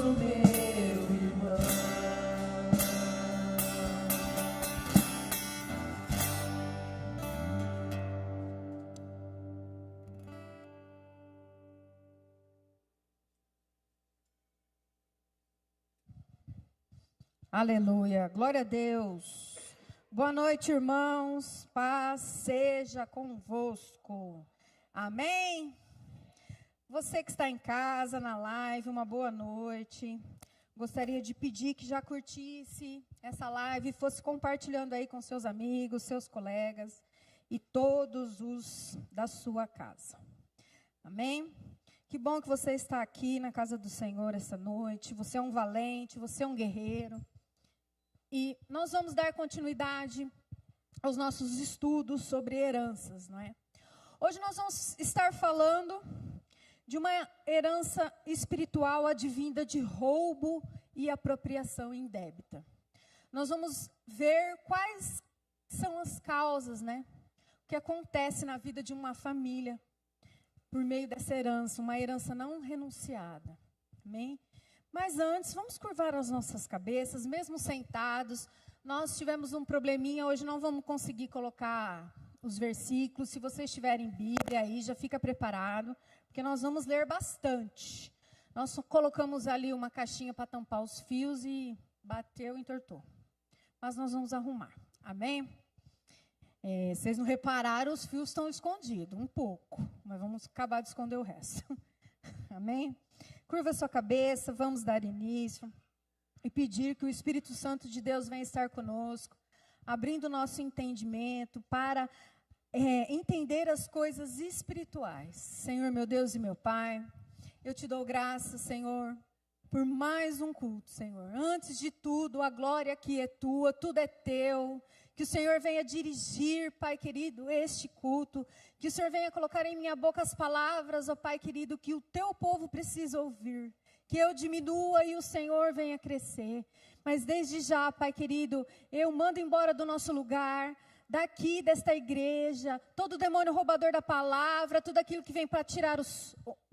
o meu irmão. Aleluia, glória a Deus. Boa noite, irmãos, paz seja convosco. Amém? Você que está em casa, na live, uma boa noite. Gostaria de pedir que já curtisse essa live, fosse compartilhando aí com seus amigos, seus colegas e todos os da sua casa. Amém? Que bom que você está aqui na casa do Senhor essa noite. Você é um valente, você é um guerreiro. E nós vamos dar continuidade aos nossos estudos sobre heranças, não é? Hoje nós vamos estar falando de uma herança espiritual advinda de roubo e apropriação indébita. Nós vamos ver quais são as causas, né? O que acontece na vida de uma família por meio dessa herança, uma herança não renunciada. Amém? Mas antes, vamos curvar as nossas cabeças, mesmo sentados. Nós tivemos um probleminha, hoje não vamos conseguir colocar os versículos. Se vocês tiverem Bíblia aí, já fica preparado, porque nós vamos ler bastante. Nós colocamos ali uma caixinha para tampar os fios e bateu, entortou. Mas nós vamos arrumar, amém? Vocês não repararam, os fios estão escondidos, um pouco. Mas vamos acabar de esconder o resto. Amém? Curva sua cabeça, vamos dar início e pedir que o Espírito Santo de Deus venha estar conosco, abrindo o nosso entendimento para entender as coisas espirituais. Senhor, meu Deus e meu Pai, eu te dou graças, Senhor, por mais um culto, Senhor. Antes de tudo, a glória aqui é tua, tudo é teu. Que o Senhor venha dirigir, Pai querido, este culto. Que o Senhor venha colocar em minha boca as palavras, ó Pai querido, que o teu povo precisa ouvir. Que eu diminua e o Senhor venha crescer. Mas desde já, Pai querido, eu mando embora do nosso lugar, daqui desta igreja, todo demônio roubador da palavra, tudo aquilo que vem para tirar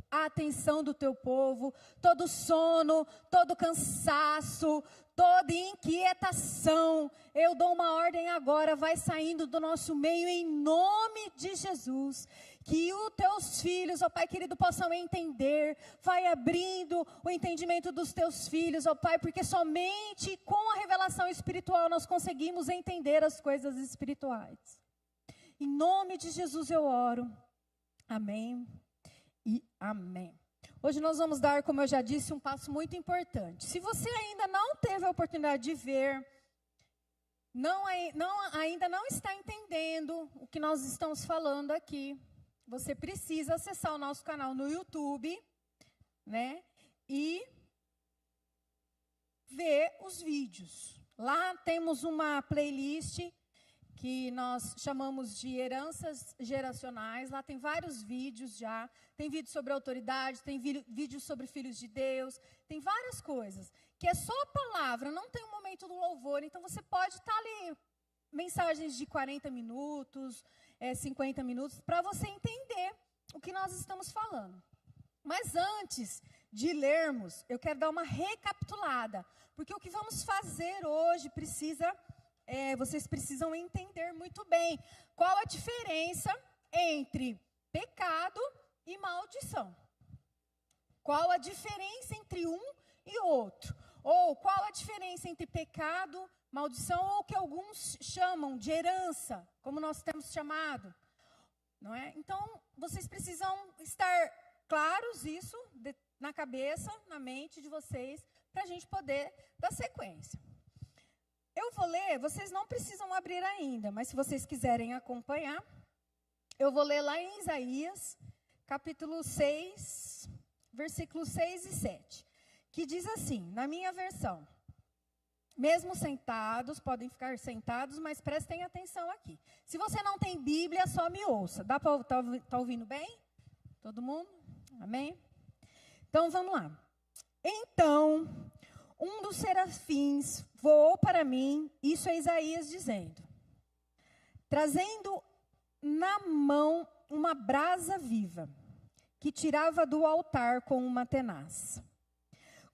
a atenção do teu povo, todo sono, todo cansaço, toda inquietação, eu dou uma ordem agora, vai saindo do nosso meio em nome de Jesus. Que os teus filhos, ó Pai querido, possam entender, vai abrindo o entendimento dos teus filhos, ó Pai, porque somente com a revelação espiritual nós conseguimos entender as coisas espirituais. Em nome de Jesus eu oro, amém e amém. Hoje nós vamos dar, como eu já disse, um passo muito importante. Se você ainda não teve a oportunidade de ver, ainda não está entendendo o que nós estamos falando aqui, você precisa acessar o nosso canal no YouTube, né? E ver os vídeos. Lá temos uma playlist que nós chamamos de heranças geracionais. Lá tem vários vídeos já. Tem vídeo sobre autoridade, tem vídeo sobre filhos de Deus, tem várias coisas. Que é só a palavra, não tem um momento do louvor. Então você pode estar ali, mensagens de 40 minutos, 50 minutos, para você entender o que nós estamos falando. Mas antes de lermos, eu quero dar uma recapitulada. Porque o que vamos fazer hoje vocês precisam entender muito bem qual a diferença entre pecado e maldição. Qual a diferença entre um e outro? Ou qual a diferença entre pecado, maldição, ou o que alguns chamam de herança, como nós temos chamado, não é? Então, vocês precisam estar claros isso na cabeça, na mente de vocês, para a gente poder dar sequência. Eu vou ler, vocês não precisam abrir ainda, mas se vocês quiserem acompanhar, eu vou ler lá em Isaías, capítulo 6, versículos 6 e 7, que diz assim, na minha versão: mesmo sentados, podem ficar sentados, mas prestem atenção aqui. Se você não tem Bíblia, só me ouça. Dá para tá ouvindo bem? Todo mundo? Amém? Então, vamos lá. Então, um dos serafins voou para mim, isso é Isaías dizendo, trazendo na mão uma brasa viva, que tirava do altar com uma tenaz.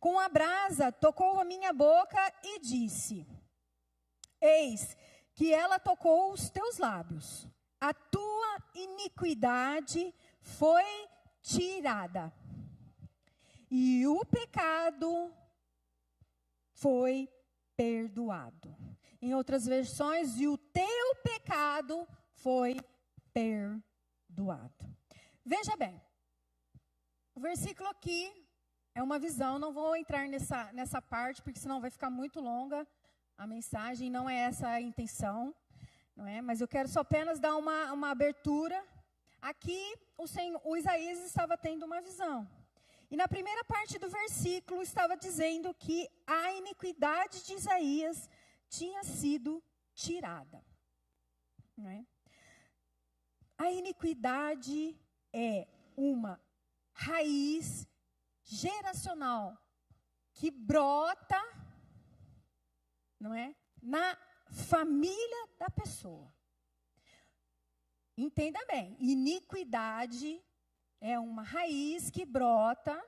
Com a brasa tocou a minha boca e disse: eis que ela tocou os teus lábios. A tua iniquidade foi tirada. E o pecado foi perdoado. Em outras versões, e o teu pecado foi perdoado. Veja bem, o versículo aqui é uma visão, não vou entrar nessa parte, porque senão vai ficar muito longa a mensagem, não é essa a intenção, não é? Mas eu quero só apenas dar uma abertura. Aqui, o Isaías estava tendo uma visão. E na primeira parte do versículo estava dizendo que a iniquidade de Isaías tinha sido tirada. Não é? A iniquidade é uma raiz geracional que brota, não é, na família da pessoa. Entenda bem, iniquidade é uma raiz que brota,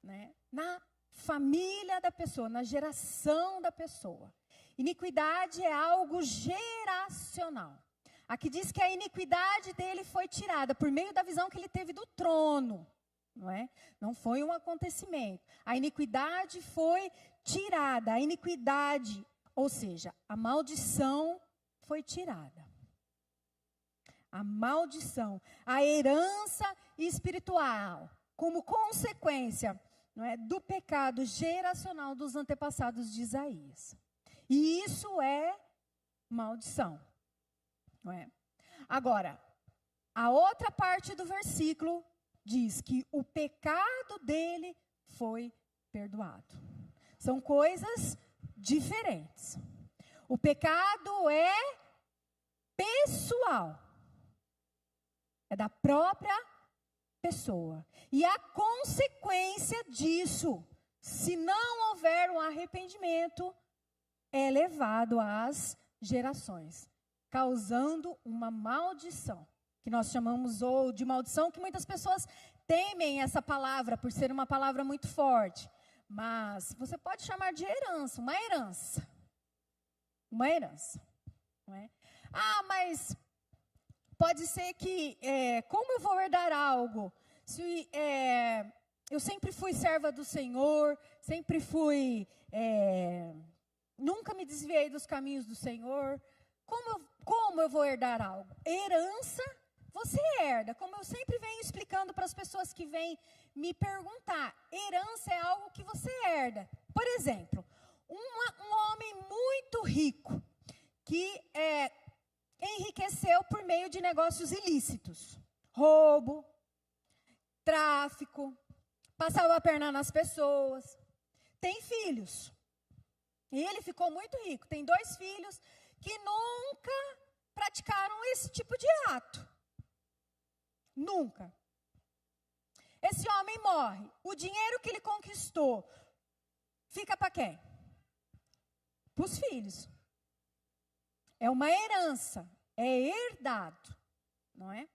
né, na família da pessoa, na geração da pessoa. Iniquidade é algo geracional. Aqui diz que a iniquidade dele foi tirada por meio da visão que ele teve do trono. Não é? Não foi um acontecimento. A iniquidade foi tirada. A iniquidade, ou seja, a maldição foi tirada. A maldição, a herança espiritual, como consequência, não é, do pecado geracional dos antepassados de Isaías. E isso é maldição. Não é? Agora, a outra parte do versículo diz que o pecado dele foi perdoado. São coisas diferentes. O pecado é pessoal. É da própria pessoa. E a consequência disso, se não houver um arrependimento, é levado às gerações, causando uma maldição, que nós chamamos ou de maldição, que muitas pessoas temem essa palavra, por ser uma palavra muito forte. Mas você pode chamar de herança, uma herança. Uma herança. Não é? Ah, mas pode ser que, como eu vou herdar algo? Se eu sempre fui serva do Senhor, sempre fui, nunca me desviei dos caminhos do Senhor. Como eu vou herdar algo? Herança, você herda. Como eu sempre venho explicando para as pessoas que vêm me perguntar, herança é algo que você herda. Por exemplo, um homem muito rico, que enriqueceu por meio de negócios ilícitos. Roubo, tráfico, passava a perna nas pessoas. Tem filhos. E ele ficou muito rico. Tem 2 filhos que nunca praticaram esse tipo de ato. Nunca. Esse homem morre. O dinheiro que ele conquistou fica para quem? Para os filhos. É uma herança, é herdado, não é?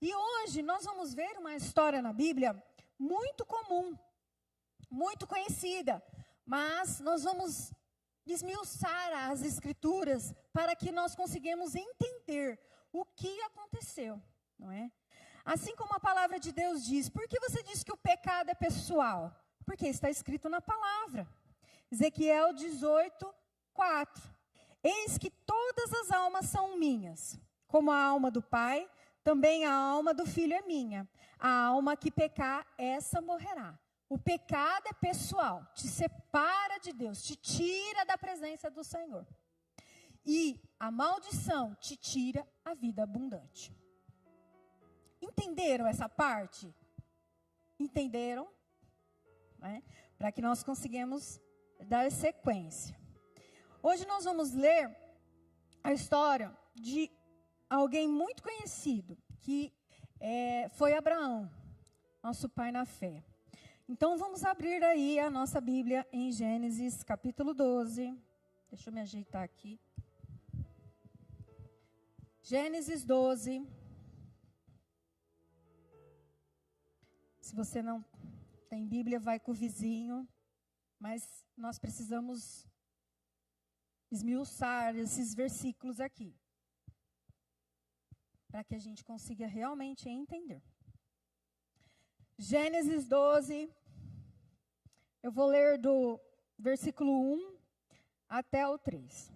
E hoje nós vamos ver uma história na Bíblia muito comum, muito conhecida, mas nós vamos esmiuçar as Escrituras para que nós consigamos entender o que aconteceu, não é? Assim como a palavra de Deus diz, por que você diz que o pecado é pessoal? Porque está escrito na palavra. Ezequiel 18:4. Eis que todas as almas são minhas, como a alma do Pai, também a alma do Filho é minha. A alma que pecar, essa morrerá. O pecado é pessoal, te separa de Deus, te tira da presença do Senhor. E a maldição te tira a vida abundante. Entenderam essa parte? Entenderam? Para que nós consigamos dar sequência. Hoje nós vamos ler a história de alguém muito conhecido, que foi Abraão, nosso pai na fé. Então vamos abrir aí a nossa Bíblia em Gênesis capítulo 12. Deixa eu me ajeitar aqui. Gênesis 12. Se você não tem Bíblia, vai com o vizinho, Mas nós precisamos esmiuçar esses versículos aqui, para que a gente consiga realmente entender. Gênesis 12, eu vou ler do versículo 1 até o 3.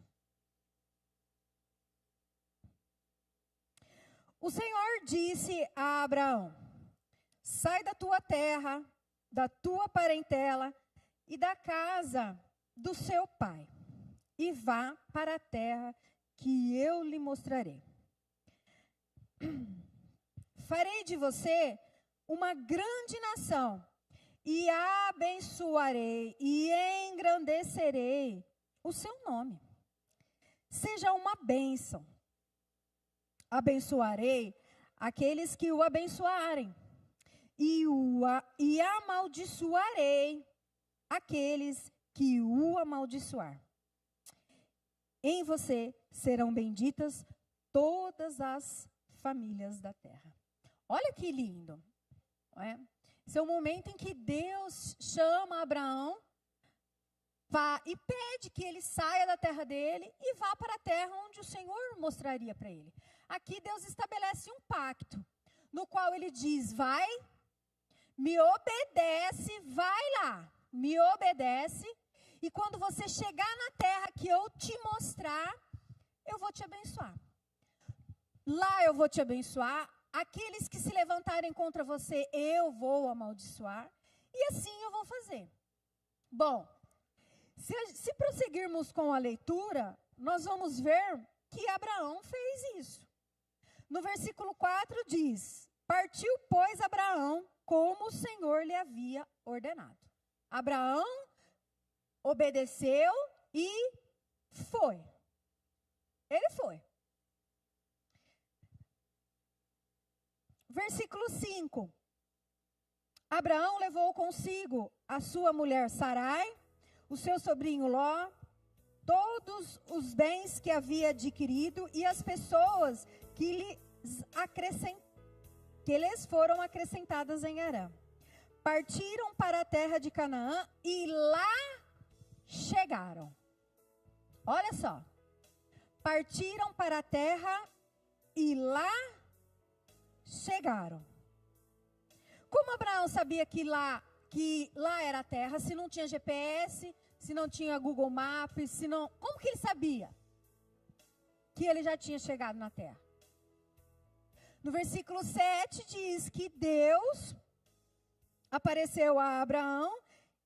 O Senhor disse a Abraão: sai da tua terra, da tua parentela e da casa do seu pai, e vá para a terra que eu lhe mostrarei. Farei de você uma grande nação, e abençoarei e engrandecerei o seu nome. Seja uma bênção. Abençoarei aqueles que o abençoarem, e amaldiçoarei aqueles que o amaldiçoar. Em você serão benditas todas as famílias da terra. Olha que lindo, não é? Esse é o momento em que Deus chama Abraão e pede que ele saia da terra dele e vá para a terra onde o Senhor mostraria para ele. Aqui Deus estabelece um pacto, no qual ele diz: vai, me obedece, vai lá, me obedece, e quando você chegar na terra que eu te mostrar, eu vou te abençoar. Lá eu vou te abençoar, aqueles que se levantarem contra você, eu vou amaldiçoar, e assim eu vou fazer. Bom, se prosseguirmos com a leitura, nós vamos ver que Abraão fez isso. No versículo 4 diz: partiu, pois, Abraão, como o Senhor lhe havia ordenado. Abraão obedeceu e foi. Ele foi. Versículo 5. Abraão levou consigo a sua mulher Sarai, o seu sobrinho Ló, todos os bens que havia adquirido e as pessoas que lhes foram acrescentadas em Harã. Partiram para a terra de Canaã e lá chegaram. Olha só. Partiram para a terra e lá chegaram. Como Abraão sabia que lá era a terra, se não tinha GPS, se não tinha Google Maps, como que ele sabia que ele já tinha chegado na terra? No versículo 7 diz que Deus apareceu a Abraão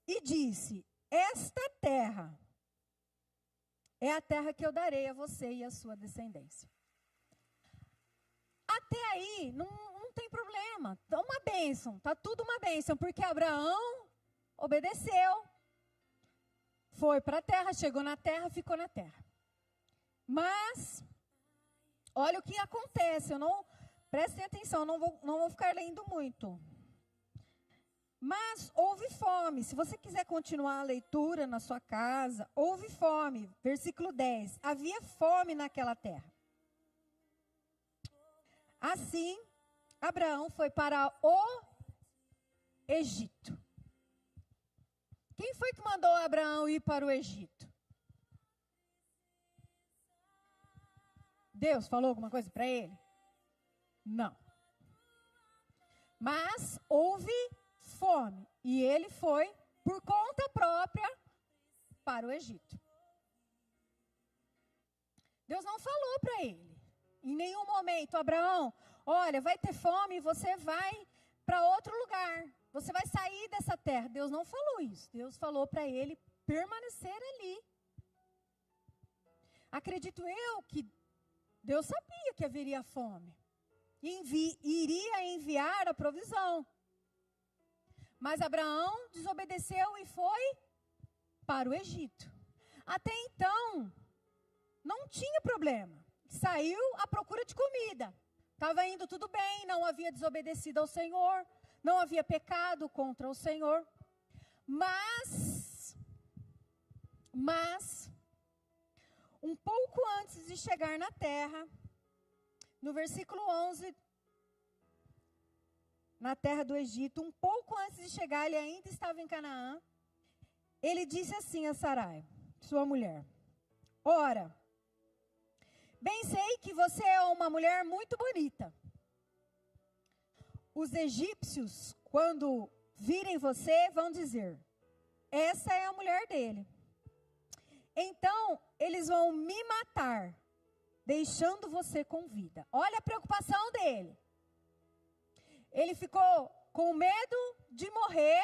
e disse: esta terra é a terra que eu darei a você e a sua descendência. Até aí, não tem problema. Tá uma bênção, tá tudo uma bênção, porque Abraão obedeceu. Foi para a terra, chegou na terra, ficou na terra. Mas, olha o que acontece, prestem atenção, não vou ficar lendo muito. Mas houve fome. Se você quiser continuar a leitura na sua casa, houve fome. Versículo 10. Havia fome naquela terra. Assim, Abraão foi para o Egito. Quem foi que mandou Abraão ir para o Egito? Deus falou alguma coisa para ele? Não. Mas houve fome e ele foi por conta própria para o Egito. Deus não falou para ele em nenhum momento: Abraão, olha, vai ter fome e você vai para outro lugar. Você vai sair dessa terra. Deus não falou isso. Deus falou para ele permanecer ali. Acredito eu que Deus sabia que haveria fome. Iria enviar a provisão. Mas Abraão desobedeceu e foi para o Egito. Até então, não tinha problema. Saiu à procura de comida. Estava indo tudo bem, não havia desobedecido ao Senhor, não havia pecado contra o Senhor. Mas, um pouco antes de chegar na terra, no versículo 11, na terra do Egito, um pouco antes de chegar, ele ainda estava em Canaã, ele disse assim a Sarai, sua mulher: ora, bem sei que você é uma mulher muito bonita. Os egípcios, quando virem você, vão dizer: essa é a mulher dele. Então, eles vão me matar, deixando você com vida. Olha a preocupação dele. Ele ficou com medo de morrer.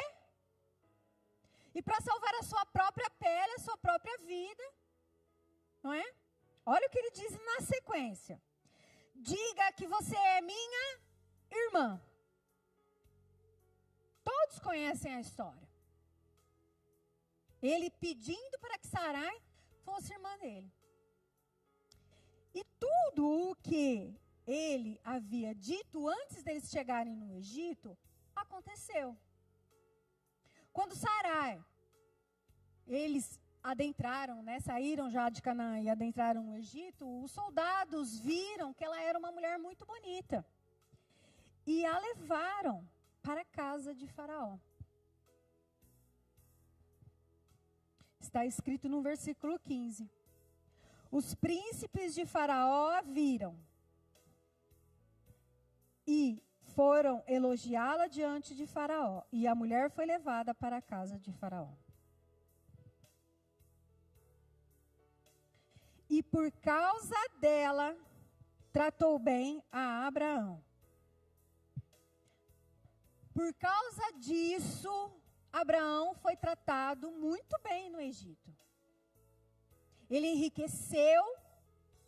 E para salvar a sua própria pele, a sua própria vida. Não é? Olha o que ele diz na sequência. Diga que você é minha irmã. Todos conhecem a história. Ele pedindo para que Sarai fosse irmã dele. E tudo o que ele havia dito antes deles chegarem no Egito, aconteceu. Quando Sarai, eles adentraram, né, saíram já de Canaã e adentraram o Egito, os soldados viram que ela era uma mulher muito bonita. E a levaram para a casa de Faraó. Está escrito no versículo 15. Os príncipes de Faraó a viram e foram elogiá-la diante de Faraó. E a mulher foi levada para a casa de Faraó. E por causa dela, tratou bem a Abraão. Por causa disso, Abraão foi tratado muito bem no Egito. Ele enriqueceu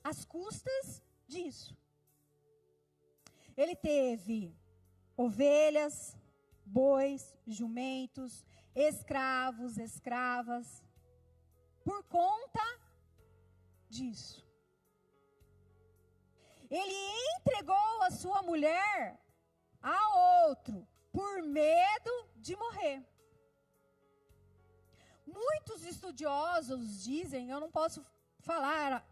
às custas disso. Ele teve ovelhas, bois, jumentos, escravos, escravas, por conta disso. Ele entregou a sua mulher a outro por medo de morrer. Muitos estudiosos dizem, eu não posso falar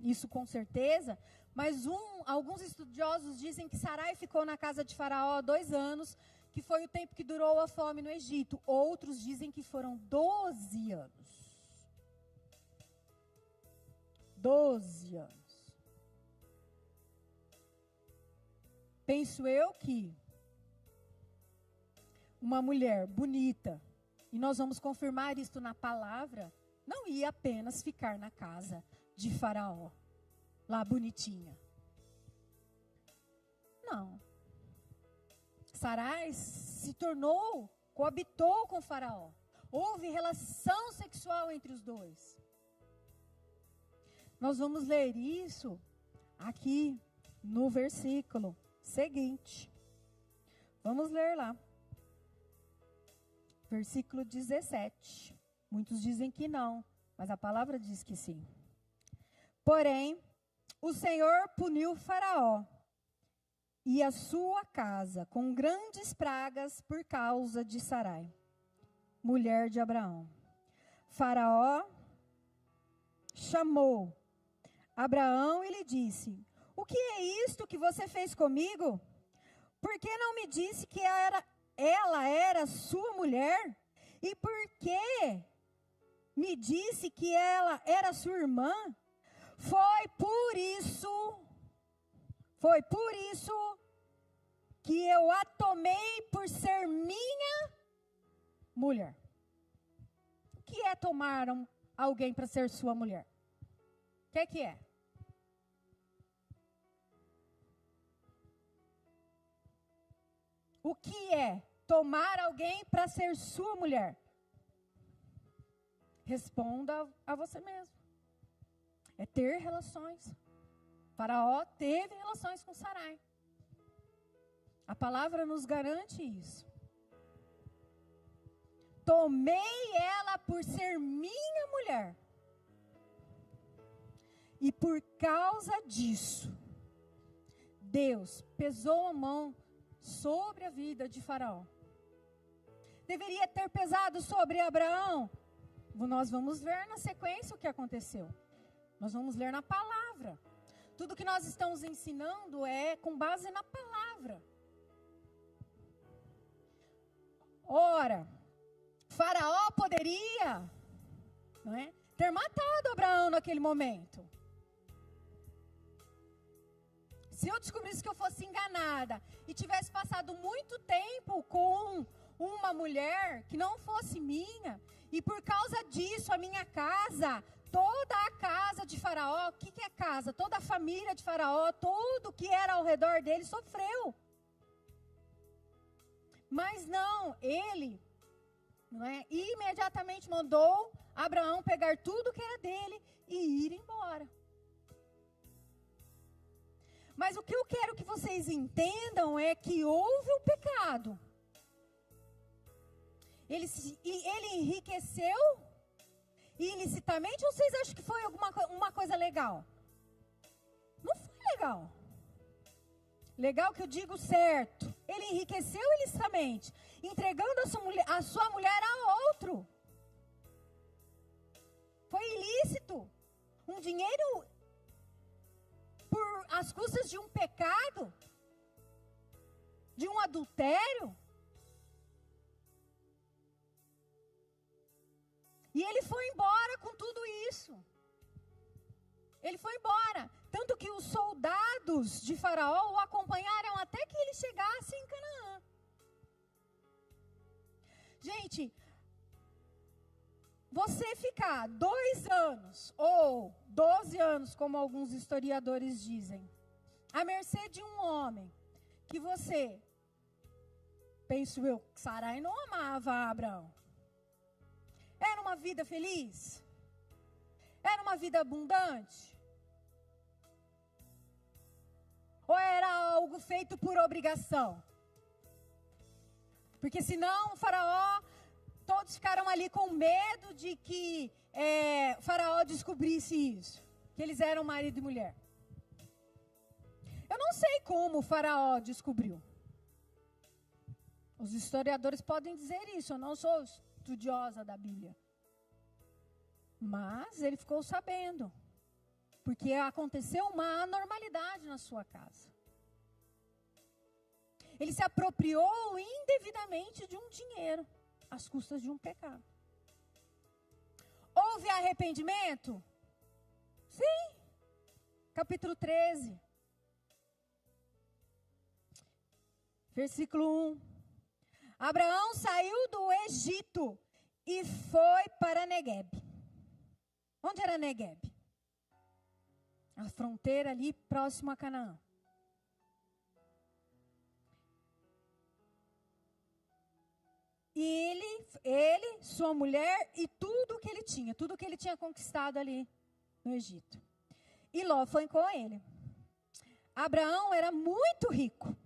isso com certeza, mas alguns estudiosos dizem que Sarai ficou na casa de Faraó 2 anos, que foi o tempo que durou a fome no Egito. Outros dizem que foram 12 anos. 12 anos. Penso eu que uma mulher bonita, e nós vamos confirmar isto na palavra, não ia apenas ficar na casa de Faraó, lá bonitinha. Não. Sarai se tornou, coabitou com Faraó. Houve relação sexual entre os dois. Nós vamos ler isso aqui no versículo seguinte. Vamos ler lá. Versículo 17. Muitos dizem que não, mas a palavra diz que sim. Porém, o Senhor puniu Faraó e a sua casa com grandes pragas por causa de Sarai, mulher de Abraão. Faraó chamou Abraão e lhe disse: o que é isto que você fez comigo? Por que não me disse que ela era sua mulher? E por que me disse que ela era sua irmã? Foi por isso que eu a tomei por ser minha mulher. O que é tomar alguém para ser sua mulher? O que é? O que é tomar alguém para ser sua mulher? Responda a você mesmo. É ter relações. Faraó teve relações com Sarai. A palavra nos garante isso. Tomei ela por ser minha mulher. E por causa disso, Deus pesou a mão sobre a vida de Faraó. Deveria ter pesado sobre Abraão. Nós vamos ver na sequência o que aconteceu. Nós vamos ler na palavra. Tudo que nós estamos ensinando é com base na palavra. Ora, Faraó poderia, não é, ter matado Abraão naquele momento. Se eu descobrisse que eu fosse enganada e tivesse passado muito tempo com uma mulher que não fosse minha, e por causa disso a minha casa, toda a casa de Faraó, o que é casa? Toda a família de Faraó, tudo que era ao redor dele sofreu. Mas não, ele, não é, imediatamente mandou Abraão pegar tudo que era dele e ir embora. Mas o que eu quero que vocês entendam é que houve um pecado. Ele enriqueceu ilicitamente, ou vocês acham que foi uma coisa legal? Não foi legal. Legal que eu digo certo. Ele enriqueceu ilicitamente, entregando a sua mulher a outro. Foi ilícito. Um dinheiro por as custas de um pecado, de um adultério. E ele foi embora com tudo isso. Ele foi embora. Tanto que os soldados de Faraó o acompanharam até que ele chegasse em Canaã. Gente, você ficar 2 anos ou 12 anos, como alguns historiadores dizem, à mercê de um homem que você, penso eu, Sarai não amava Abraão. Era uma vida feliz? Era uma vida abundante? Ou era algo feito por obrigação? Porque senão o Faraó, todos ficaram ali com medo de que o Faraó descobrisse isso, que eles eram marido e mulher. Eu não sei como o Faraó descobriu. Os historiadores podem dizer isso, eu não sou estudiosa da Bíblia. Mas ele ficou sabendo, porque aconteceu uma anormalidade na sua casa. Ele se apropriou indevidamente de um dinheiro, às custas de um pecado. Houve arrependimento? Sim. Capítulo 13. Versículo 1. Abraão saiu do Egito e foi para Negueb. Onde era Negueb? A fronteira ali próximo a Canaã. E ele, sua mulher e tudo que ele tinha conquistado ali no Egito. E Ló foi com ele. Abraão era muito rico.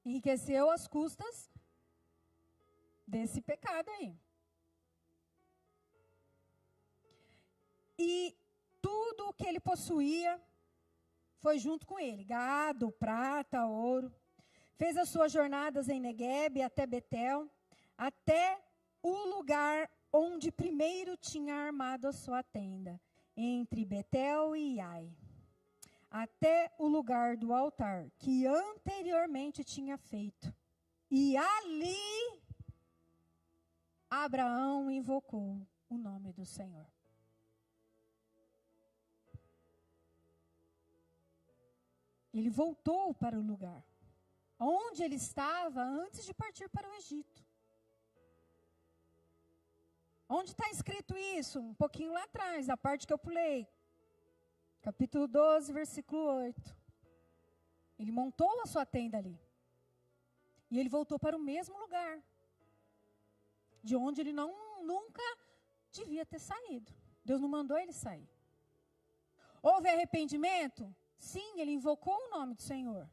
Enriqueceu às custas desse pecado aí. E tudo o que ele possuía foi junto com ele. Gado, prata, ouro. Fez as suas jornadas em Negueb até Betel, até o lugar onde primeiro tinha armado a sua tenda, entre Betel e Ai, até o lugar do altar, que anteriormente tinha feito. E ali, Abraão invocou o nome do Senhor. Ele voltou para o lugar onde ele estava antes de partir para o Egito. Onde está escrito isso? Um pouquinho lá atrás, a parte que eu pulei. Capítulo 12, versículo 8. Ele montou a sua tenda ali. E ele voltou para o mesmo lugar, de onde ele nunca devia ter saído. Deus não mandou ele sair. Houve arrependimento? Sim, ele invocou o nome do Senhor.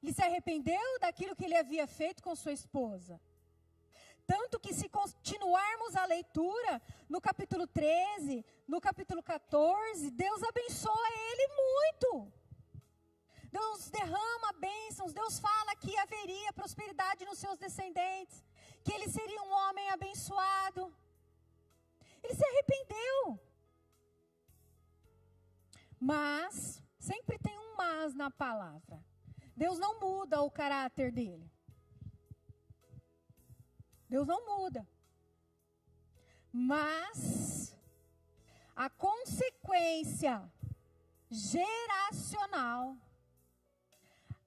Ele se arrependeu daquilo que ele havia feito com sua esposa. Tanto que, se continuarmos a leitura, no capítulo 13, no capítulo 14, Deus abençoa ele muito. Deus derrama bênçãos, Deus fala que haveria prosperidade nos seus descendentes, que ele seria um homem abençoado. Ele se arrependeu. Mas, sempre tem um mas na palavra. Deus não muda o caráter dele. Deus não muda. Mas a consequência geracional,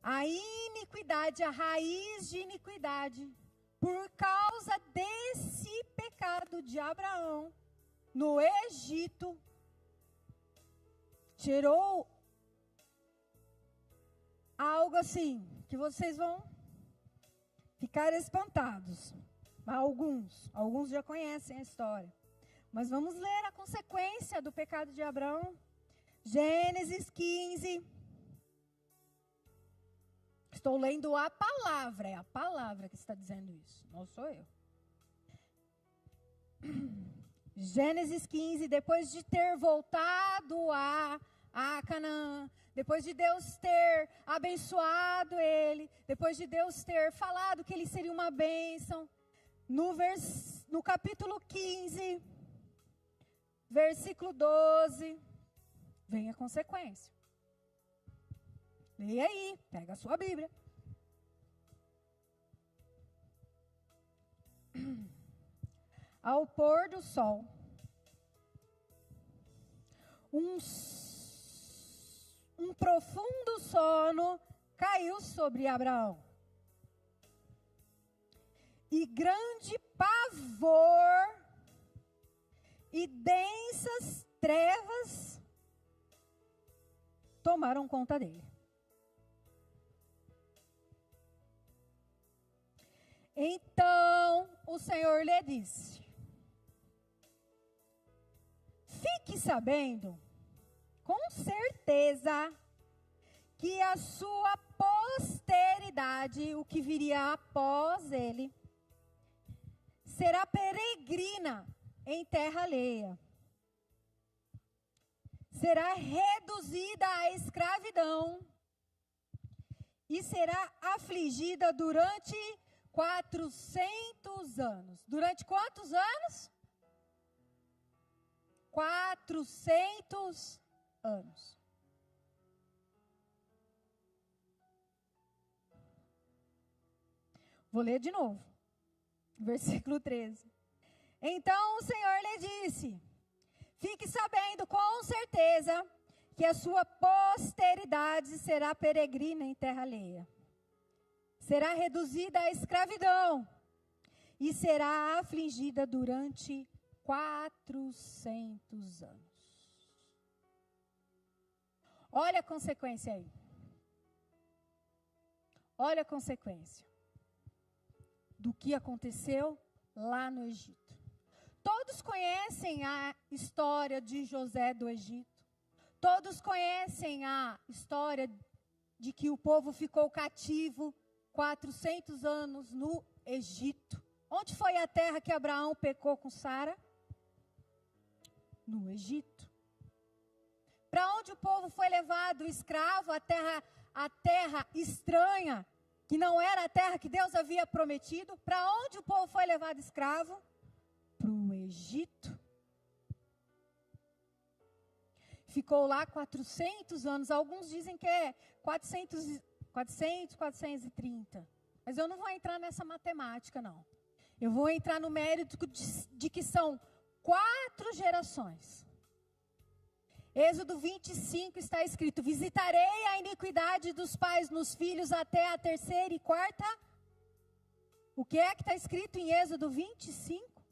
a iniquidade, a raiz de iniquidade, por causa desse pecado de Abraão no Egito, gerou algo assim, que vocês vão ficar espantados. Alguns já conhecem a história. Mas vamos ler a consequência do pecado de Abraão. Gênesis 15. Estou lendo a palavra, é a palavra que está dizendo isso, não sou eu. Gênesis 15, depois de ter voltado a Canaã, depois de Deus ter abençoado ele, depois de Deus ter falado que ele seria uma bênção, no capítulo 15, versículo 12, vem a consequência. Leia aí, pega a sua Bíblia. Ao pôr do sol, um profundo sono caiu sobre Abraão. E grande pavor e densas trevas tomaram conta dele. Então o Senhor lhe disse: fique sabendo, com certeza, que a sua posteridade, o que viria após ele, será peregrina em terra alheia. Será reduzida à escravidão e será afligida durante 400 anos. Durante quantos anos? 400 anos. Vou ler de novo. Versículo 13. Então o Senhor lhe disse: fique sabendo com certeza que a sua posteridade será peregrina em terra alheia. Será reduzida à escravidão e será afligida durante 400 anos. Olha a consequência aí. Olha a consequência do que aconteceu lá no Egito. Todos conhecem a história de José do Egito. Todos conhecem a história de que o povo ficou cativo 400 anos no Egito. Onde foi a terra que Abraão pecou com Sara? No Egito. Para onde o povo foi levado escravo, a terra estranha, que não era a terra que Deus havia prometido? Para onde o povo foi levado escravo? Para o Egito. Ficou lá 400 anos. Alguns dizem que é 430. Mas eu não vou entrar nessa matemática, não. Eu vou entrar no mérito de que são 4 gerações. Êxodo 25 está escrito: visitarei a iniquidade dos pais nos filhos até a 3ª e 4ª. O que é que está escrito em Êxodo 25?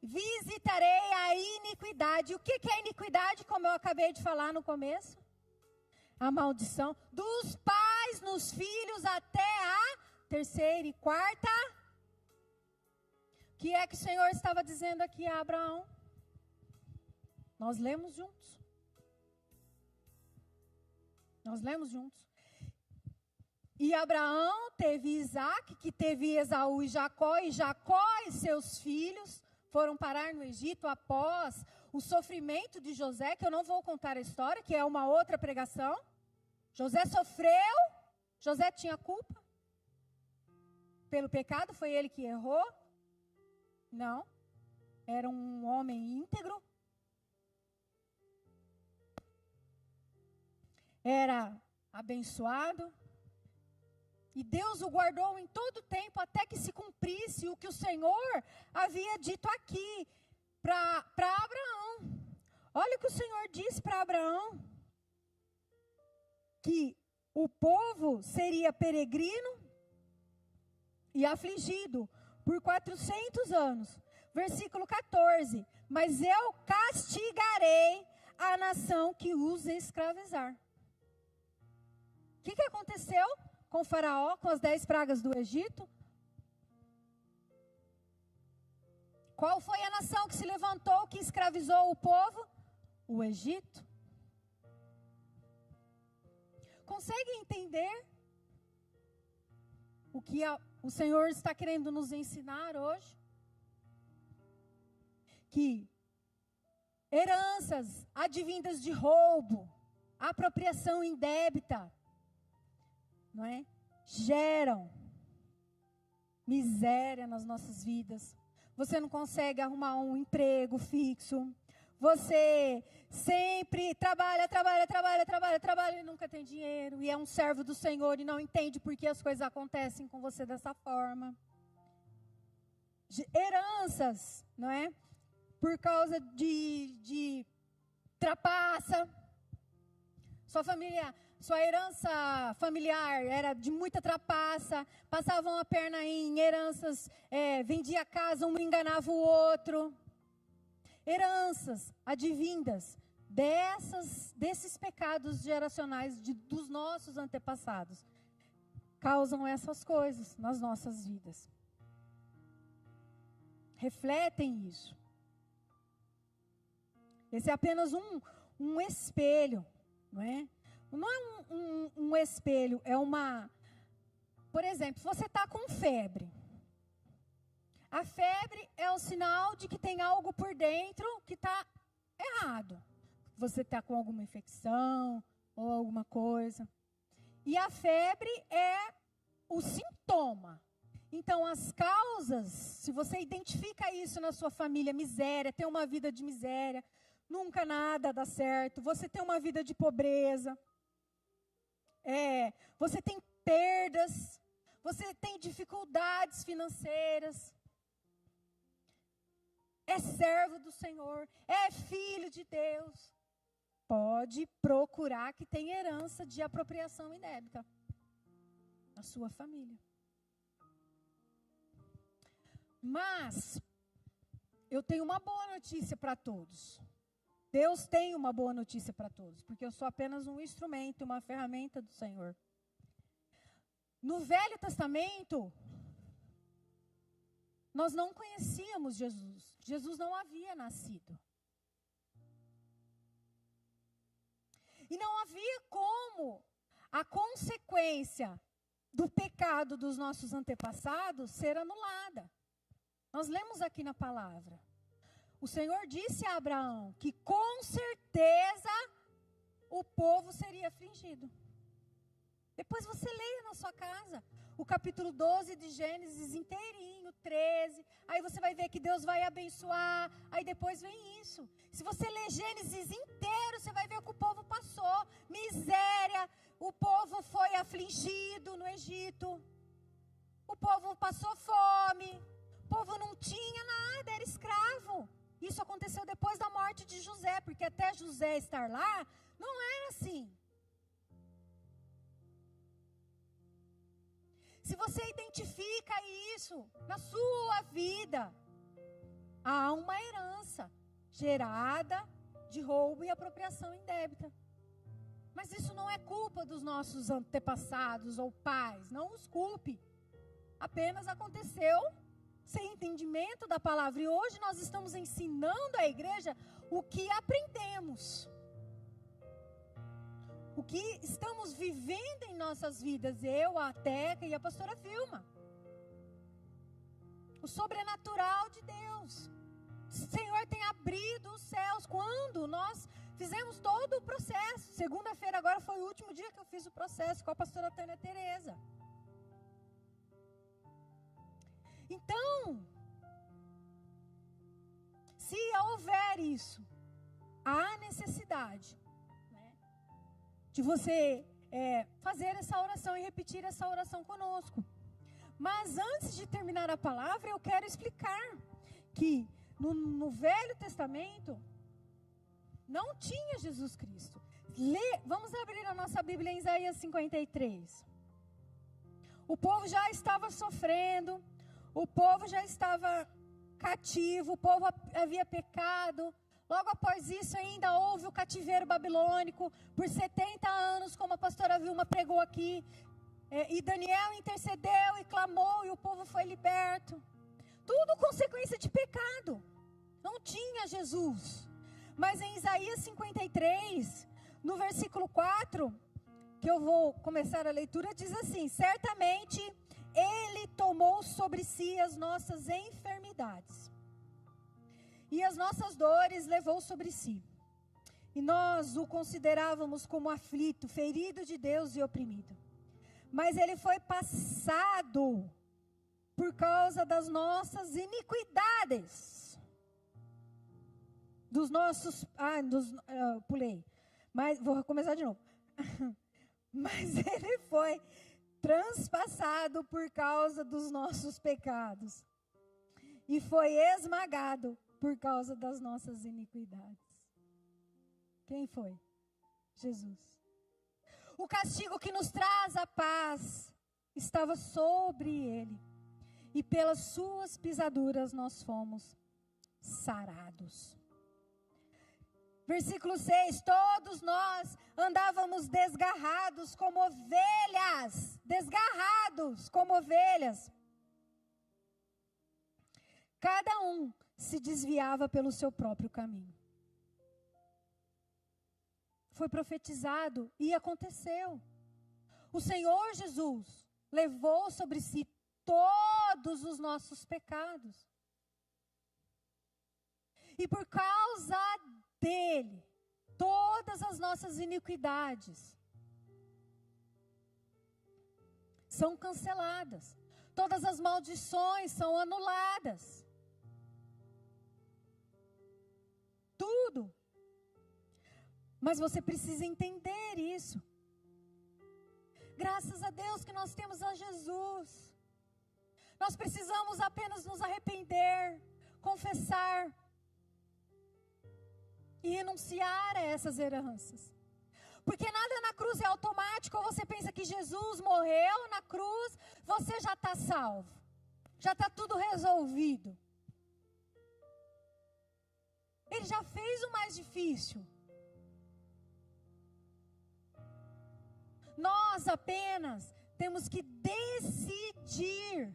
Visitarei a iniquidade. O que é a iniquidade, como eu acabei de falar no começo? A maldição dos pais nos filhos até a 3ª e 4ª. O que é que o Senhor estava dizendo aqui a Abraão? Nós lemos juntos. Nós lemos juntos. E Abraão teve Isaac, que teve Esaú e Jacó e seus filhos foram parar no Egito após o sofrimento de José, que eu não vou contar a história, que é uma outra pregação. José sofreu, José tinha culpa pelo pecado, foi ele que errou? Não, era um homem íntegro. Era abençoado. E Deus o guardou em todo o tempo até que se cumprisse o que o Senhor havia dito aqui. para Abraão. Olha o que o Senhor disse para Abraão. Que o povo seria peregrino e afligido por 400 anos. Versículo 14. Mas eu castigarei a nação que os escravizar. O que aconteceu com o faraó, com as 10 pragas do Egito? Qual foi a nação que se levantou, que escravizou o povo? O Egito. Conseguem entender o que o Senhor está querendo nos ensinar hoje? Que heranças advindas de roubo, apropriação indébita, não é? Geram miséria nas nossas vidas. Você não consegue arrumar um emprego fixo. Você sempre trabalha e nunca tem dinheiro. E é um servo do Senhor e não entende por que as coisas acontecem com você dessa forma. Heranças, não é? Por causa de trapaça. Sua herança familiar era de muita trapaça. Passavam a perna em heranças, vendia a casa, um enganava o outro. Heranças advindas desses pecados geracionais dos nossos antepassados causam essas coisas nas nossas vidas. Refletem isso. Esse é apenas um espelho, não é? Não é um espelho, é uma... Por exemplo, se você está com febre, a febre é o sinal de que tem algo por dentro que está errado. Você está com alguma infecção ou alguma coisa. E a febre é o sintoma. Então, as causas, se você identifica isso na sua família, miséria, tem uma vida de miséria, nunca nada dá certo, você tem uma vida de pobreza, você tem perdas, você tem dificuldades financeiras, é servo do Senhor, é filho de Deus, pode procurar que tem herança de apropriação indébita na sua família. Mas eu tenho uma boa notícia para todos. Deus tem uma boa notícia para todos, porque eu sou apenas um instrumento, uma ferramenta do Senhor. No Velho Testamento, nós não conhecíamos Jesus. Jesus não havia nascido. E não havia como a consequência do pecado dos nossos antepassados ser anulada. Nós lemos aqui na palavra. O Senhor disse a Abraão que com certeza o povo seria afligido. Depois você leia na sua casa o capítulo 12 de Gênesis inteirinho, 13. Aí você vai ver que Deus vai abençoar. Aí depois vem isso. Se você ler Gênesis inteiro, você vai ver o que o povo passou. Miséria. O povo foi afligido no Egito. O povo passou fome. O povo não tinha nada, era escravo. Isso aconteceu depois da morte de José, porque até José estar lá, não era assim. Se você identifica isso na sua vida, há uma herança gerada de roubo e apropriação indébita. Mas isso não é culpa dos nossos antepassados ou pais, não os culpe. Apenas aconteceu sem entendimento da palavra. E hoje nós estamos ensinando à igreja o que aprendemos. O que estamos vivendo em nossas vidas, eu, a Teca e a pastora Vilma. O sobrenatural de Deus. O Senhor tem abrido os céus. Quando nós fizemos todo o processo. Segunda-feira agora foi o último dia que eu fiz o processo com a pastora Tânia Tereza. Então, se houver isso, há necessidade de você fazer essa oração e repetir essa oração conosco. Mas antes de terminar a palavra, eu quero explicar que no Velho Testamento, não tinha Jesus Cristo. Vamos abrir a nossa Bíblia em Isaías 53. O povo já estava sofrendo, o povo já estava cativo, o povo havia pecado. Logo após isso ainda houve o cativeiro babilônico por 70 anos, como a pastora Vilma pregou aqui. E Daniel intercedeu e clamou e o povo foi liberto. Tudo consequência de pecado. Não tinha Jesus. Mas em Isaías 53, no versículo 4, que eu vou começar a leitura, diz assim: certamente Ele tomou sobre si as nossas enfermidades e as nossas dores levou sobre si. E nós o considerávamos como aflito, ferido de Deus e oprimido. Mas Ele foi passado por causa das nossas iniquidades. Pulei. Mas vou começar de novo. Mas Ele foi transpassado por causa dos nossos pecados. E foi esmagado por causa das nossas iniquidades. Quem foi? Jesus. O castigo que nos traz a paz estava sobre Ele. E pelas suas pisaduras nós fomos sarados. Versículo 6, todos nós andávamos desgarrados como ovelhas. Cada um se desviava pelo seu próprio caminho. Foi profetizado e aconteceu. O Senhor Jesus levou sobre si todos os nossos pecados. E por causa dele, todas as nossas iniquidades são canceladas. Todas as maldições são anuladas. Tudo. Mas você precisa entender isso. Graças a Deus que nós temos a Jesus. Nós precisamos apenas nos arrepender, confessar e renunciar a essas heranças. Porque nada na cruz é automático. Ou você pensa que Jesus morreu na cruz, você já está salvo. Já está tudo resolvido. Ele já fez o mais difícil. Nós apenas temos que decidir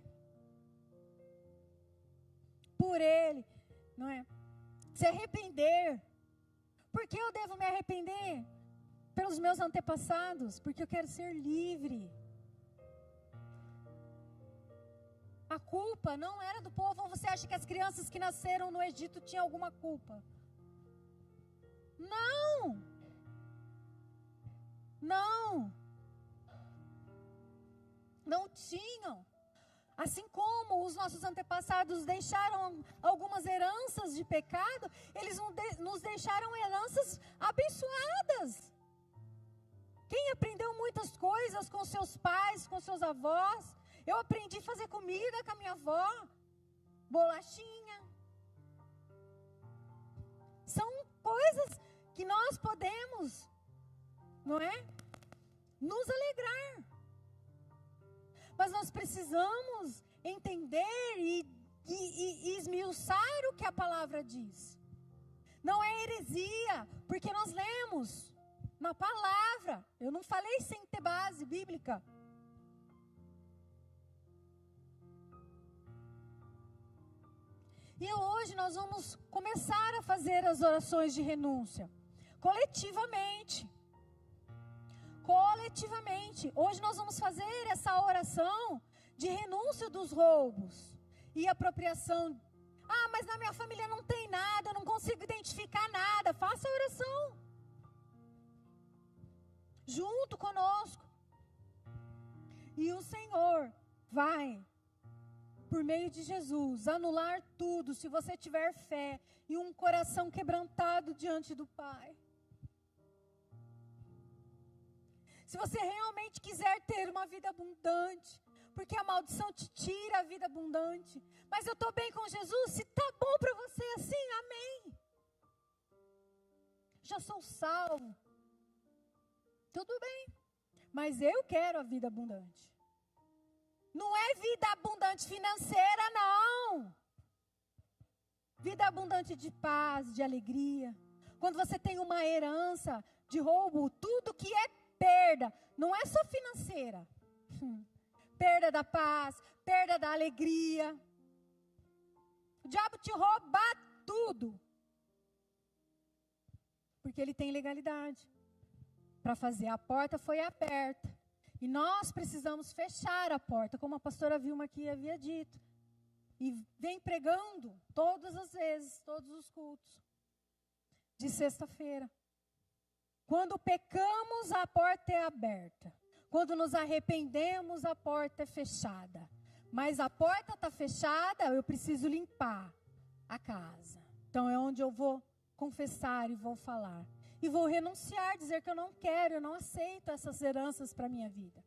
por Ele, não é? Se arrepender. Por que eu devo me arrepender? Pelos meus antepassados, porque eu quero ser livre. A culpa não era do povo. Ou você acha que as crianças que nasceram no Egito tinham alguma culpa? Não. Não tinham. Assim como os nossos antepassados deixaram algumas heranças de pecado, eles nos deixaram heranças abençoadas. Quem aprendeu muitas coisas com seus pais, com seus avós? Eu aprendi a fazer comida com a minha avó, bolachinha. São coisas que nós podemos, não é? Nos alegrar. Mas nós precisamos entender e esmiuçar o que a palavra diz. Não é heresia, porque nós lemos na palavra. Eu não falei sem ter base bíblica. E hoje nós vamos começar a fazer as orações de renúncia, coletivamente. Hoje nós vamos fazer essa oração de renúncia dos roubos e apropriação. Ah, mas na minha família não tem nada, eu não consigo identificar nada. Faça a oração junto conosco. E o Senhor vai, por meio de Jesus, anular tudo, se você tiver fé e um coração quebrantado diante do Pai. Se você realmente quiser ter uma vida abundante, Porque a maldição te tira a vida abundante. Mas eu estou bem com Jesus, se está bom para você assim, amém. Já sou salvo. Tudo bem. Mas eu quero a vida abundante. Não é vida abundante financeira, não. Vida abundante de paz, de alegria. Quando você tem uma herança de roubo, tudo que é perda, não é só financeira. Perda da paz, perda da alegria. O diabo te rouba tudo. Porque ele tem legalidade. Para fazer, a porta foi aberta. E nós precisamos fechar a porta, como a pastora Vilma aqui havia dito. E vem pregando todas as vezes, todos os cultos. De sexta-feira. Quando pecamos, a porta é aberta. Quando nos arrependemos, a porta é fechada. Mas a porta está fechada, eu preciso limpar a casa. Então é onde eu vou confessar e vou falar. E vou renunciar, dizer que eu não quero, eu não aceito essas heranças para a minha vida.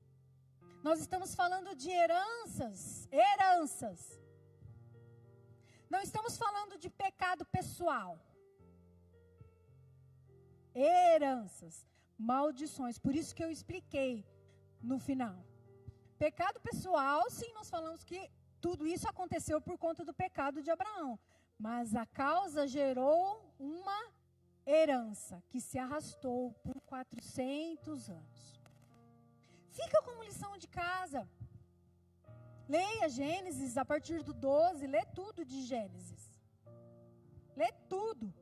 Nós estamos falando de heranças. Não estamos falando de pecado pessoal. Heranças, maldições. Por isso que eu expliquei no final. Pecado pessoal, sim, nós falamos que tudo isso aconteceu por conta do pecado de Abraão. Mas a causa gerou uma herança que se arrastou por 400 anos. Fica como lição de casa. Leia Gênesis a partir do 12, lê tudo de Gênesis. Lê tudo,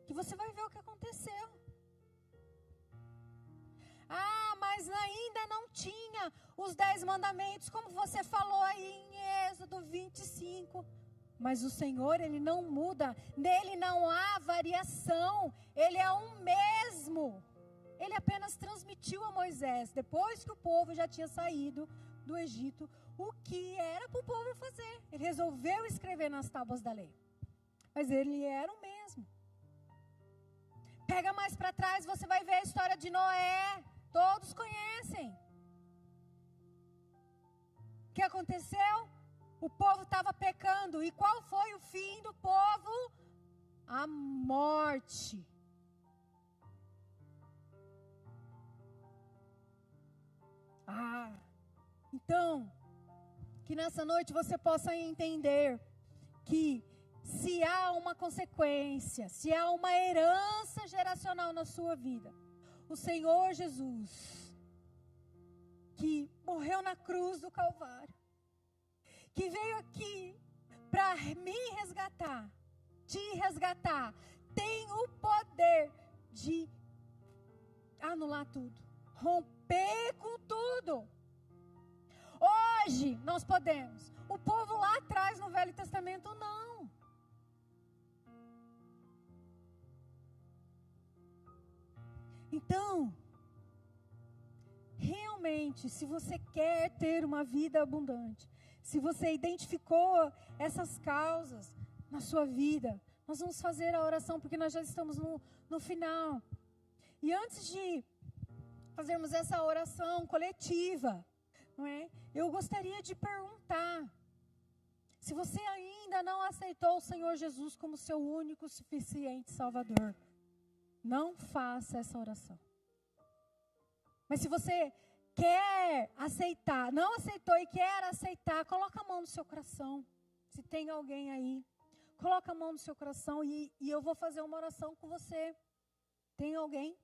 que você vai ver o que aconteceu. Ah, mas ainda não tinha os 10 mandamentos, como você falou aí em Êxodo 25. Mas o Senhor, Ele não muda, nele não há variação, Ele é o mesmo. Ele apenas transmitiu a Moisés, depois que o povo já tinha saído do Egito, o que era para o povo fazer. Ele resolveu escrever nas tábuas da lei. Mas Ele era o mesmo. Pega mais para trás, você vai ver a história de Noé. Todos conhecem. O que aconteceu? O povo estava pecando. E qual foi o fim do povo? A morte. Então, que nessa noite você possa entender que se há uma consequência, se há uma herança geracional na sua vida, o Senhor Jesus, que morreu na cruz do Calvário, que veio aqui para me resgatar, te resgatar, tem o poder de anular tudo, romper com tudo. Hoje nós podemos. O povo lá atrás no Velho Testamento não. Então, realmente, se você quer ter uma vida abundante, se você identificou essas causas na sua vida, nós vamos fazer a oração, porque nós já estamos no final. E antes de fazermos essa oração coletiva, não é? Eu gostaria de perguntar, se você ainda não aceitou o Senhor Jesus como seu único, suficiente Salvador, não faça essa oração. Mas se você quer aceitar, não aceitou e quer aceitar, coloca a mão no seu coração. Se tem alguém aí, coloca a mão no seu coração e eu vou fazer uma oração com você. Tem alguém?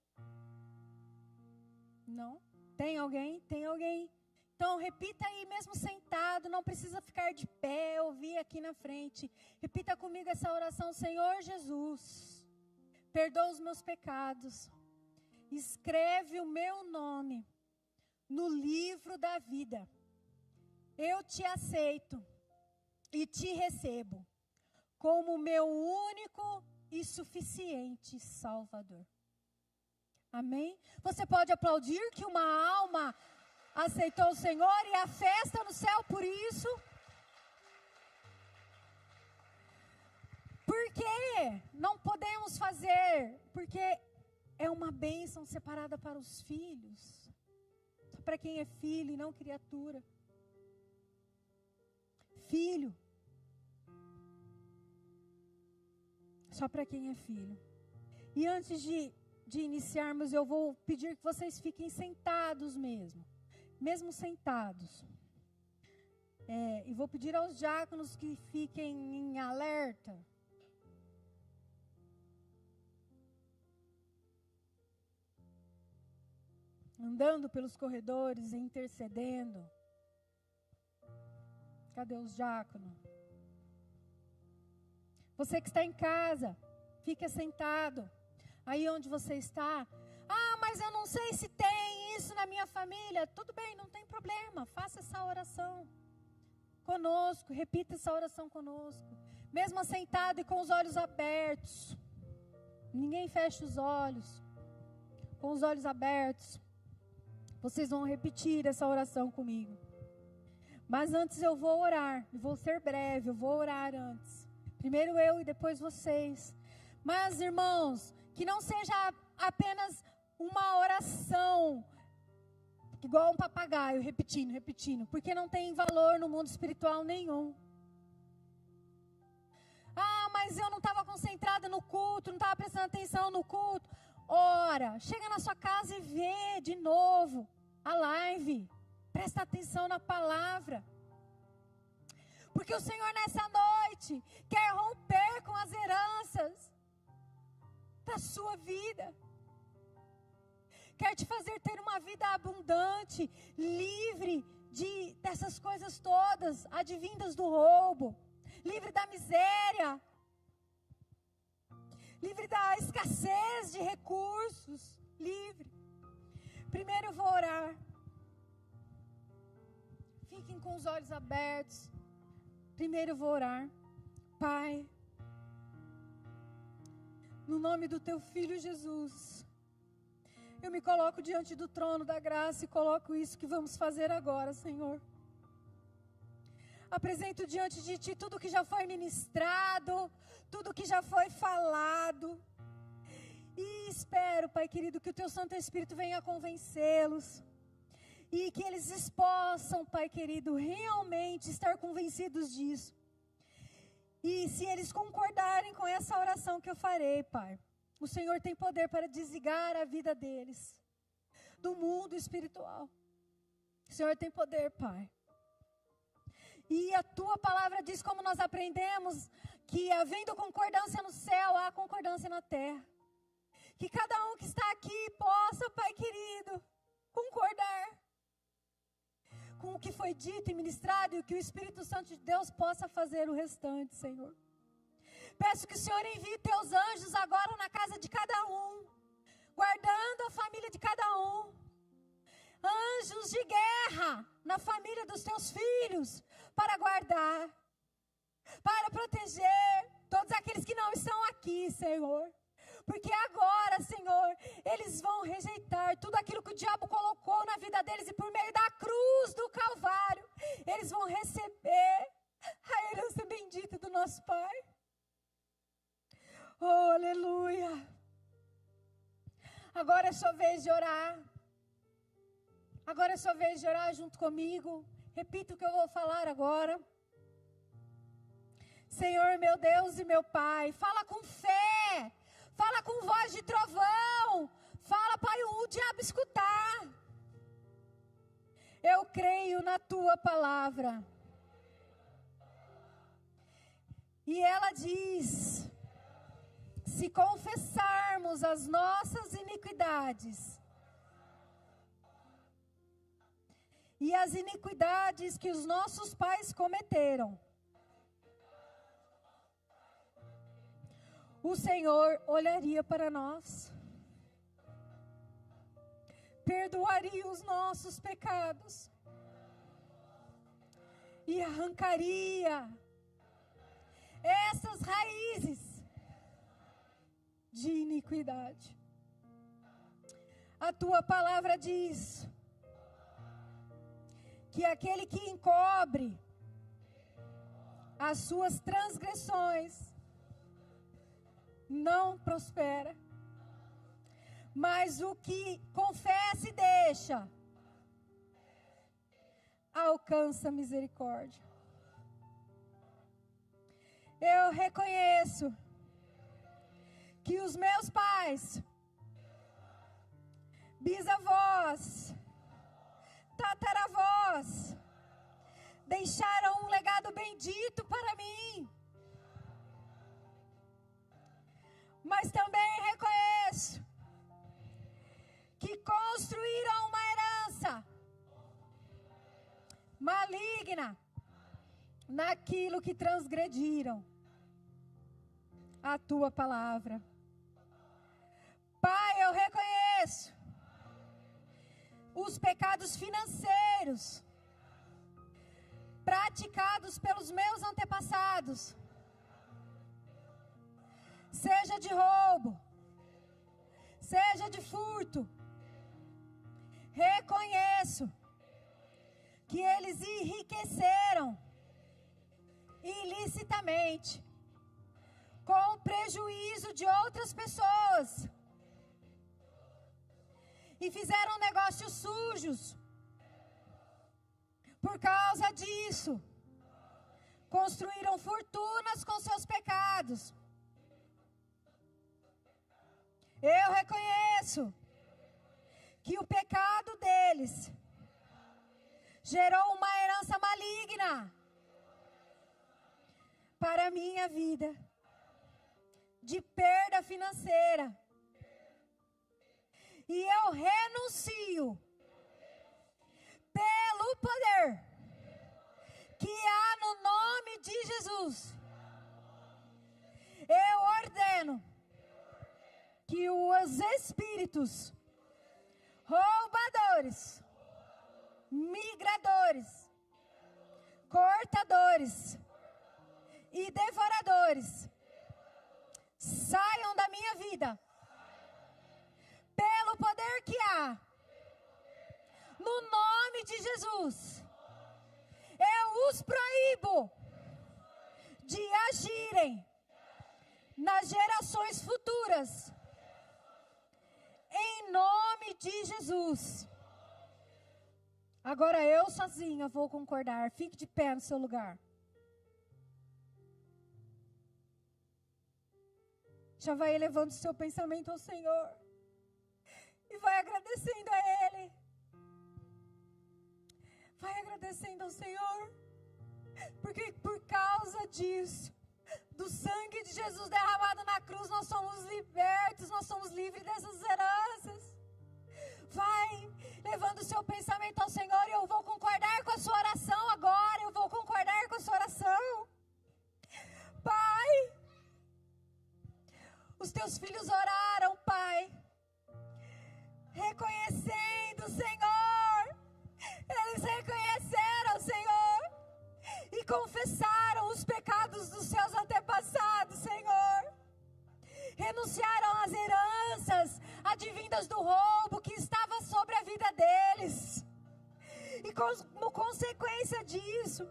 Não? Tem alguém? Tem alguém? Então, repita aí mesmo sentado, não precisa ficar de pé, ouvir aqui na frente. Repita comigo essa oração. Senhor Jesus, perdoa os meus pecados. Escreve o meu nome no livro da vida. Eu te aceito e te recebo como meu único e suficiente Salvador. Amém? Você pode aplaudir que uma alma aceitou o Senhor e a festa no céu por isso? Por que não podemos fazer? Porque é uma bênção separada para os filhos. Só para quem é filho e não criatura. filho. Só para quem é filho. E antes de iniciarmos, eu vou pedir que vocês fiquem sentados mesmo sentados. E vou pedir aos diáconos que fiquem em alerta. Andando pelos corredores, intercedendo. Cadê os diáconos? Você que está em casa, fica sentado. Aí onde você está. Ah, mas eu não sei se tem isso na minha família. Tudo bem, não tem problema. Faça essa oração conosco. Repita essa oração conosco. Mesmo sentado e com os olhos abertos. Ninguém fecha os olhos. Com os olhos abertos. Vocês vão repetir essa oração comigo. Mas antes eu vou orar. E vou ser breve, eu vou orar antes. Primeiro eu e depois vocês. Mas, irmãos, que não seja apenas uma oração, igual um papagaio, repetindo. Porque não tem valor no mundo espiritual nenhum. Ah, mas eu não estava concentrada no culto, não estava prestando atenção no culto. Ora, chega na sua casa e vê de novo a live. Presta atenção na palavra. Porque o Senhor nessa noite quer romper com as heranças da sua vida. Quer te fazer ter uma vida abundante, livre dessas coisas todas, advindas do roubo, livre da miséria, livre da escassez de recursos, livre. Primeiro eu vou orar. Fiquem com os olhos abertos. Primeiro eu vou orar. Pai, no nome do Teu Filho Jesus, eu me coloco diante do trono da graça e coloco isso que vamos fazer agora, Senhor. Apresento diante de Ti tudo que já foi ministrado, tudo que já foi falado. E espero, Pai querido, que o Teu Santo Espírito venha convencê-los. E que eles possam, Pai querido, realmente estar convencidos disso. E se eles concordarem com essa oração que eu farei, Pai, o Senhor tem poder para desligar a vida deles do mundo espiritual. O Senhor tem poder, Pai. E a Tua palavra diz, como nós aprendemos, que havendo concordância no céu, há concordância na terra. Que cada um que está aqui possa, Pai querido, concordar com o que foi dito e ministrado, e que o Espírito Santo de Deus possa fazer o restante, Senhor. Peço que o Senhor envie Teus anjos agora na casa de cada um, guardando a família de cada um. Anjos de guerra na família dos Teus filhos, para guardar, para proteger todos aqueles que não estão aqui, Senhor. Porque agora, Senhor, eles vão rejeitar tudo aquilo que o diabo colocou na vida deles, e por meio da cruz do Calvário, eles vão receber a herança bendita do nosso Pai. Oh, aleluia. Agora é sua vez de orar. Agora é sua vez de orar junto comigo. Repita o que eu vou falar agora. Senhor, meu Deus e meu Pai, fala com fé. Fala com voz de trovão. Fala para o diabo escutar. Eu creio na Tua palavra. E ela diz: se confessarmos as nossas iniquidades e as iniquidades que os nossos pais cometeram, o Senhor olharia para nós, perdoaria os nossos pecados e arrancaria essas raízes de iniquidade. A Tua palavra diz que aquele que encobre as suas transgressões não prospera, mas o que confessa e deixa alcança misericórdia. Eu reconheço que os meus pais, bisavós, tataravós, deixaram um legado bendito para mim. Mas também reconheço que construíram uma herança maligna naquilo que transgrediram a tua palavra. Pai, eu reconheço os pecados financeiros praticados pelos meus antepassados, seja de roubo, seja de furto. Reconheço que eles enriqueceram ilicitamente, com prejuízo de outras pessoas, e fizeram negócios sujos. Por causa disso, construíram fortunas com seus pecados. Eu reconheço que o pecado deles gerou uma herança maligna para a minha vida, de perda financeira. E eu renuncio pelo poder que há no nome de Jesus. Eu ordeno que os espíritos roubadores, migradores, cortadores e devoradores saiam da minha vida pelo poder que há no nome de Jesus. Eu os proíbo de agirem nas gerações futuras, em nome de Jesus. Agora eu sozinha vou concordar. Fique de pé no seu lugar. Já vai elevando o seu pensamento ao Senhor e vai agradecendo a Ele. Vai agradecendo ao Senhor, porque por causa disso, do sangue de Jesus derramado na cruz, nós somos libertos, nós somos livres dessas heranças. Vai levando o seu pensamento ao Senhor, e eu vou concordar com a sua oração agora. Eu vou concordar com a sua oração. Pai, os teus filhos oraram, Pai, reconhecendo, Senhor. Eles reconheceram, Senhor, e confessaram os pecados dos seus antepassados, Senhor. Renunciaram às heranças advindas do roubo que estava sobre a vida deles. E como consequência disso,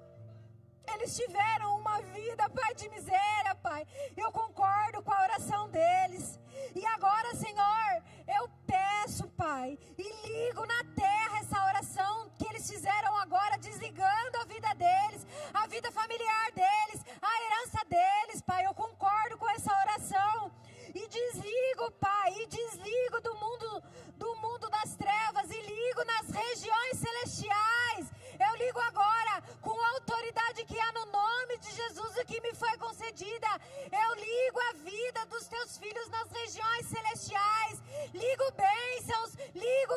eles tiveram uma vida, Pai, de miséria, Pai. Eu concordo com a oração deles. E agora, Senhor, eu peço, Pai, e ligo na terra essa oração que eles fizeram agora, desligando a vida deles, a vida familiar deles, a herança deles, Pai. Eu concordo com essa oração. E desligo, Pai, e desligo do mundo das trevas, e ligo nas regiões celestiais. Eu ligo agora com a autoridade que há no nome de Jesus e que me foi concedida. Eu ligo a vida dos teus filhos nas regiões celestiais. Ligo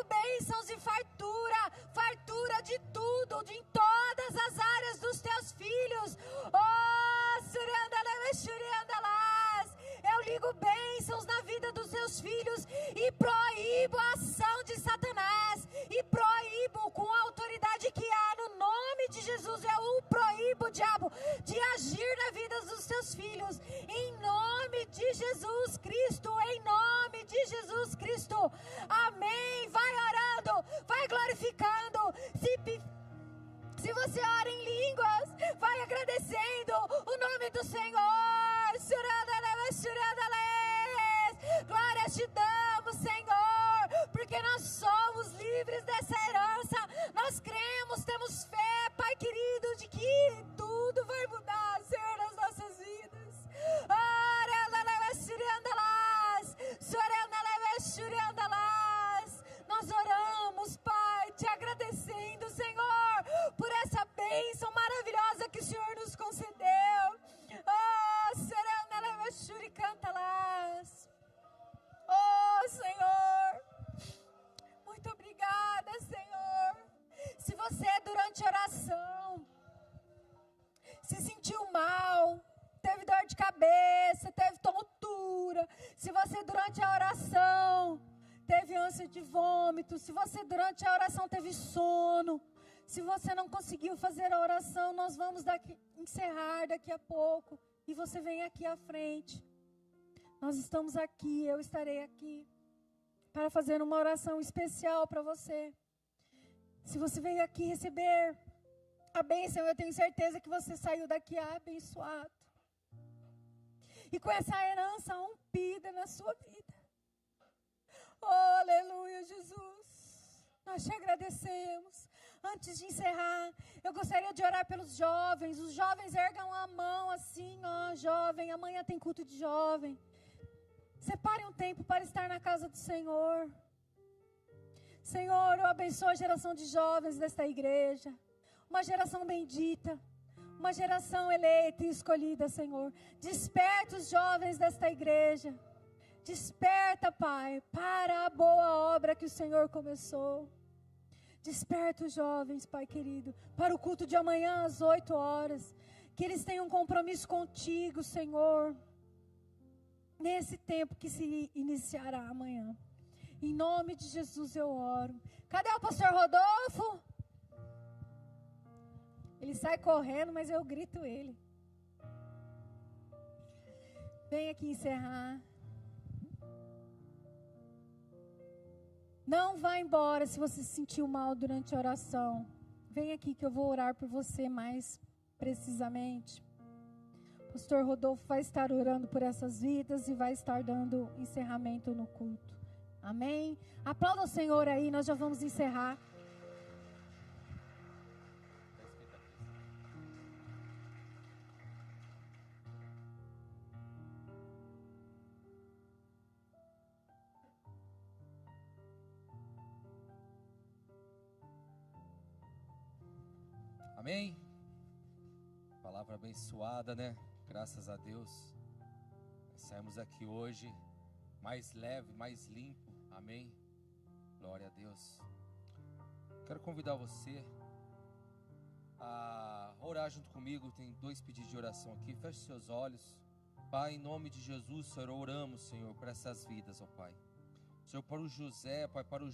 bênçãos e fartura, fartura de tudo, de em todas as áreas dos teus filhos. Oh, Surandalás, eu ligo bênçãos na vida dos seus filhos e proíbo a ação de Satanás, e proíbo com a autoridade que há no nome de Jesus. Eu o proíbo, diabo, de agir na vida dos seus filhos, em nome de Jesus Cristo, em nome de Jesus Cristo. Amém. Vai orando, vai glorificando. Se você ora em línguas, vai agradecendo o nome do Senhor. Glória te damos, Senhor, porque nós somos livres dessa herança. Nós cremos, temos fé, Pai querido, de que tudo vai mudar, Senhor, nas nossas vidas. Se você durante a oração teve ânsia de vômito, se você durante a oração teve sono, se você não conseguiu fazer a oração, nós vamos encerrar daqui a pouco. E você vem aqui à frente. Nós estamos aqui, eu estarei aqui para fazer uma oração especial para você. Se você veio aqui receber a bênção, eu tenho certeza que você saiu daqui abençoado. E com essa herança rompida na sua vida. Oh, aleluia, Jesus. Nós te agradecemos. Antes de encerrar, eu gostaria de orar pelos jovens. Os jovens ergam a mão assim, ó, jovem. Amanhã tem culto de jovem. Separe um tempo para estar na casa do Senhor. Senhor, eu abençoo a geração de jovens desta igreja. Uma geração bendita. Uma geração eleita e escolhida, Senhor. Desperta os jovens desta igreja. Desperta, Pai, para a boa obra que o Senhor começou. Desperta os jovens, Pai querido, para o culto de amanhã às 8 horas. Que eles tenham um compromisso contigo, Senhor. Nesse tempo que se iniciará amanhã. Em nome de Jesus eu oro. Cadê o pastor Rodolfo? Ele sai correndo, mas eu grito ele. Vem aqui encerrar. Não vá embora se você se sentiu mal durante a oração. Vem aqui que eu vou orar por você mais precisamente. O pastor Rodolfo vai estar orando por essas vidas e vai estar dando encerramento no culto. Amém? Aplauda o Senhor aí, nós já vamos encerrar. Amém? Palavra abençoada, né? Graças a Deus. Saímos aqui hoje mais leve, mais limpo. Amém? Glória a Deus. Quero convidar você a orar junto comigo. Tem 2 pedidos de oração aqui. Feche seus olhos. Pai, em nome de Jesus, Senhor, oramos, Senhor, por essas vidas, ó Pai. Senhor, para o José, Pai, para o